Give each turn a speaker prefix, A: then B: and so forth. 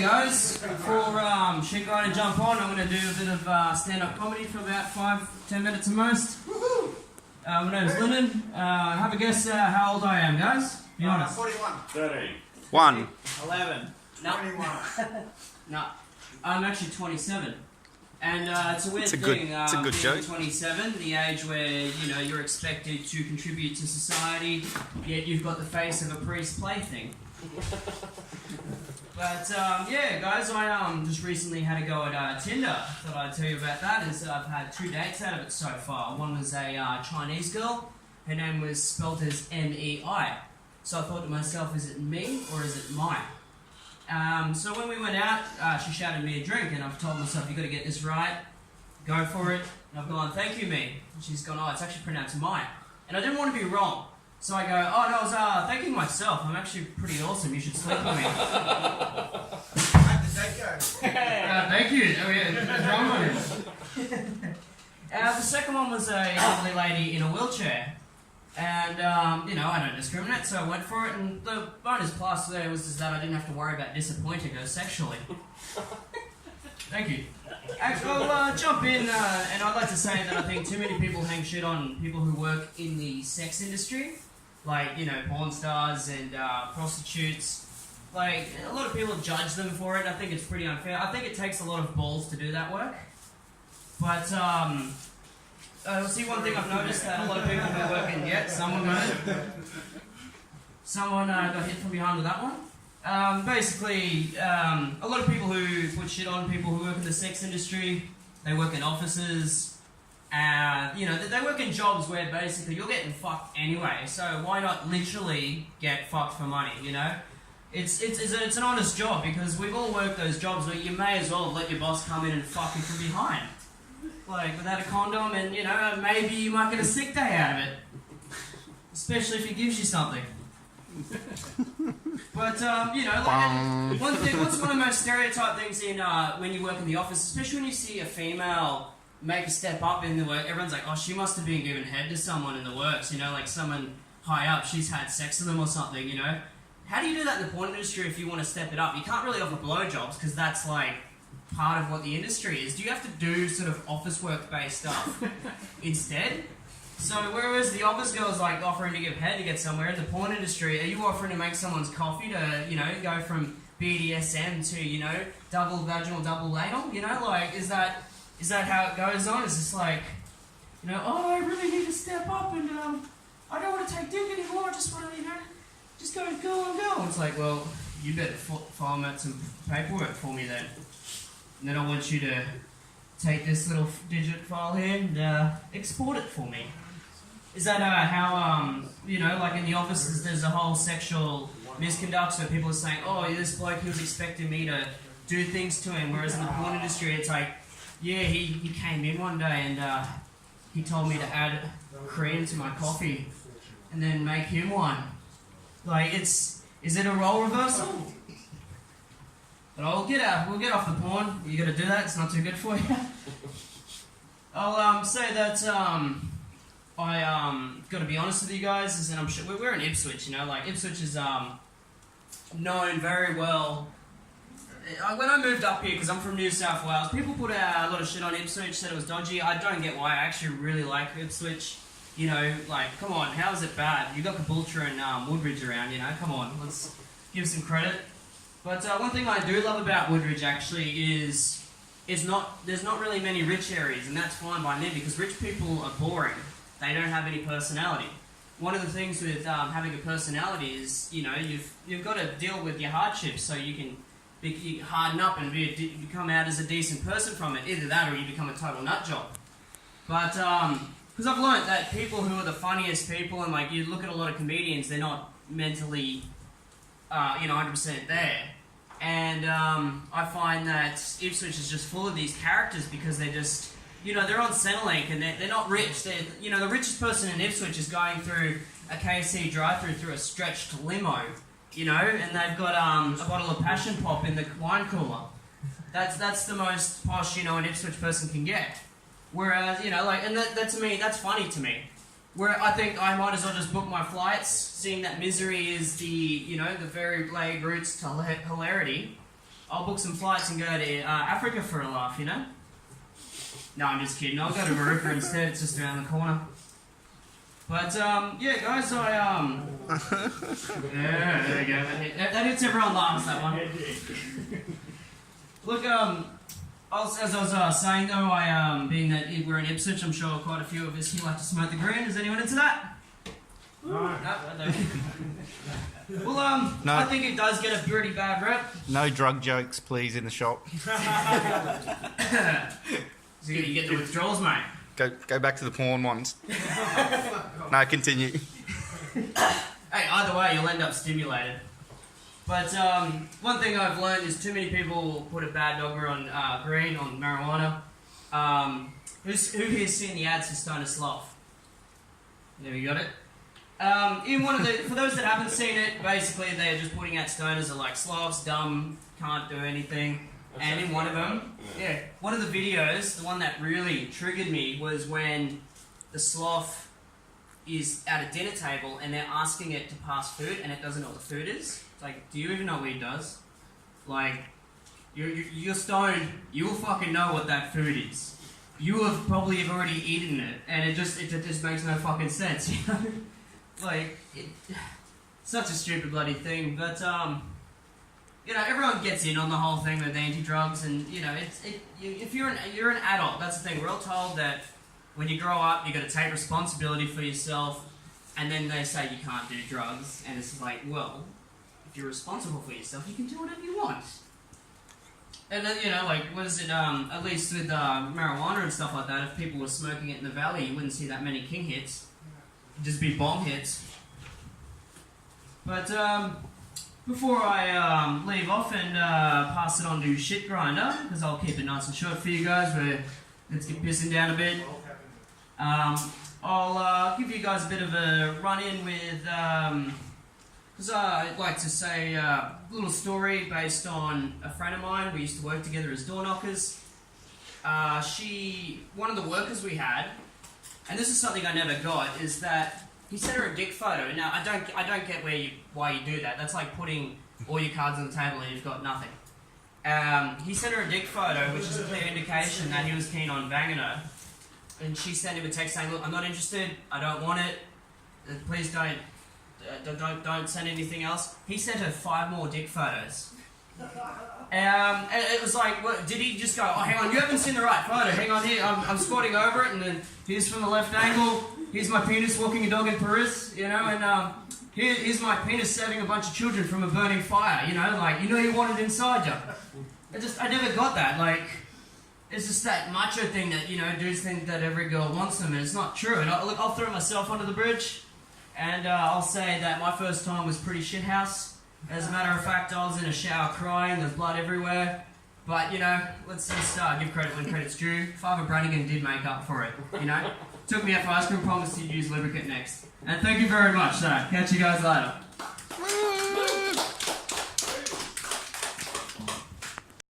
A: guys. Before Shitgrinder jump on, I'm going to do a bit of stand-up comedy for about 5-10 minutes at most. My name's Lindon. Have a guess how old I am, guys. Be honest.
B: 41.
C: 13.
D: 1.
B: 11.
A: No.
B: 21.
A: No. I'm actually 27. And it's a weird thing,
D: it's a good
A: being
D: joke.
A: 27, the age where, you know, you're expected to contribute to society, yet you've got the face of a priest plaything. But, yeah, guys, I just recently had a go at Tinder. Thought I'd tell you about that. I've had 2 dates out of it so far. One was a Chinese girl. Her name was spelled as M-E-I. So I thought to myself, is it me or is it my? So when we went out, she shouted me a drink, and I've told myself, you've got to get this right, go for it. And I've gone, thank you, me. And she's gone, oh, it's actually pronounced mine. And I didn't want to be wrong. So I go, oh, no, I was thanking myself. I'm actually pretty awesome. You should sleep with me.
B: How'd the date go?
A: Thank you. Oh, yeah, wrong on it. The second one was a lovely lady in a wheelchair. And, you know, I don't discriminate, so I went for it, and the bonus plus there was just that I didn't have to worry about disappointing her sexually. Thank you. Actually, I'll jump in, and I'd like to say that I think too many people hang shit on people who work in the sex industry, like, you know, porn stars and prostitutes. Like, a lot of people judge them for it. I think it's pretty unfair. I think it takes a lot of balls to do that work. But, see, one thing I've noticed that a lot of people who are working, someone got hit from behind with that one. Basically, a lot of people who put shit on people who work in the sex industry, they work in offices, you know, they work in jobs where basically you're getting fucked anyway, so why not literally get fucked for money, you know? It's an honest job, because we've all worked those jobs where you may as well let your boss come in and fuck you from behind. Like, without a condom, and, you know, maybe you might get a sick day out of it. Especially if he gives you something. But, you know, like, what's one of the most stereotyped things in, when you work in the office, especially when you see a female make a step up in the work, everyone's like, oh, she must have been giving head to someone in the works, you know, like someone high up, she's had sex with them or something, you know? How do you do that in the porn industry if you want to step it up? You can't really offer blowjobs, because that's, like, part of what the industry is. Do you have to do sort of office work based stuff instead? So whereas the office girl's like offering to give head to get somewhere, in the porn industry, are you offering to make someone's coffee to, you know, go from BDSM to, you know, double vaginal, double anal? You know, like, is that how it goes on? Is this like, you know, oh, I really need to step up and I don't want to take dick anymore, I just want to, you know, just go and go. And it's like, well, you better file out some paperwork for me then. And then I want you to take this little digit file here and export it for me. Is that how, you know, like in the offices there's a whole sexual misconduct, so people are saying, oh, this bloke, he was expecting me to do things to him, whereas in the porn industry it's like, yeah, he came in one day and he told me to add cream to my coffee and then make him one. Like, is it a role reversal? But we'll get off the porn. You gotta do that, it's not too good for you. I'll say that I gotta be honest with you guys, and I'm sure we're in Ipswich, you know, like Ipswich is known very well. When I moved up here, because I'm from New South Wales, people put a lot of shit on Ipswich, said it was dodgy. I don't get why. I actually really like Ipswich. You know, like, come on, how is it bad? You got Caboolture and Woodridge around, you know, come on, let's give some credit. But one thing I do love about Woodridge actually is there's not really many rich areas, and that's fine by me, because rich people are boring. They don't have any personality. One of the things with having a personality is, you know, you've got to deal with your hardships so you can harden up and become out as a decent person from it. Either that or you become a total nut job. But because I've learned that people who are the funniest people, and like you look at a lot of comedians, they're not mentally, you know, 100% there. And I find that Ipswich is just full of these characters because they're just, you know, they're on Centrelink and they're not rich. You know, the richest person in Ipswich is going through a KFC drive-through through a stretched limo, you know, and they've got a bottle of passion pop in the wine cooler. That's the most posh, you know, an Ipswich person can get. Whereas, you know, like, and that to me, that's funny to me. Where I think I might as well just book my flights, seeing that misery is the, you know, the very vague roots to hilarity. I'll book some flights and go to Africa for a laugh, you know? No, I'm just kidding. I'll go to Veruca instead. It's just around the corner. But, yeah, guys, yeah, there you go. That hits everyone laughs, that one. Look, as I was saying, though, being that we're in Ipswich, I'm sure quite a few of us here like to smoke the green. Is anyone into that?
B: No.
A: No, I don't. Well,
C: No.
A: I think it does get a pretty bad rep.
C: No drug jokes, please, in the shop.
A: So you get the withdrawals, mate.
C: Go back to the porn ones. No, continue.
A: Hey, either way, you'll end up stimulated. But one thing I've learned is too many people put a bad dogma on green, on marijuana. Who here's seen the ads for Stoner Sloth? There we got it. In one of the, for those that haven't seen it, basically they're just putting out stoners are like sloths, dumb, can't do anything. And in one of them, yeah, one of the videos, the one that really triggered me was when the sloth is at a dinner table and they're asking it to pass food and it doesn't know what the food is. It's like, do you even know what it does? Like, you're stoned, you will fucking know what that food is. You have probably have already eaten it, and it just makes no fucking sense, you know? Like, such a stupid bloody thing, but you know, everyone gets in on the whole thing with anti-drugs, and you know, if you're an adult, that's the thing. We're all told that when you grow up, you got to take responsibility for yourself, and then they say you can't do drugs, and it's like, well, if you're responsible for yourself, you can do whatever you want. And then, you know, like, what is it, at least with marijuana and stuff like that, if people were smoking it in the valley, you wouldn't see that many king hits. It'd just be bomb hits. But, before I leave off and pass it on to Shitgrinder, because I'll keep it nice and short for you guys, let's get pissing down a bit. I'll give you guys a bit of a run-in with, because I'd like to say a little story based on a friend of mine. We used to work together as door knockers. One of the workers we had, and this is something I never got, is that he sent her a dick photo. Now, I don't get why you do that. That's like putting all your cards on the table and you've got nothing. He sent her a dick photo, which is a clear indication that he was keen on banging her. And she sent him a text saying, look, I'm not interested, I don't want it, please don't send anything else. He sent her 5 more dick photos. And it was like, what, did he just go, oh, hang on, you haven't seen the right photo, hang on here, I'm squatting over it, and then here's from the left angle, here's my penis walking a dog in Paris, you know, and here's my penis saving a bunch of children from a burning fire, you know, like, you want it inside you. I never got that, like, it's just that macho thing that, you know, dudes think that every girl wants them, and it's not true. And I'll throw myself under the bridge, and I'll say that my first time was pretty shithouse. As a matter of fact, I was in a shower crying, there's blood everywhere. But, you know, let's just give credit when credit's due. Father Brannigan did make up for it, you know. Took me out for ice cream, promised he'd use lubricant next. And thank you very much, so catch you guys later.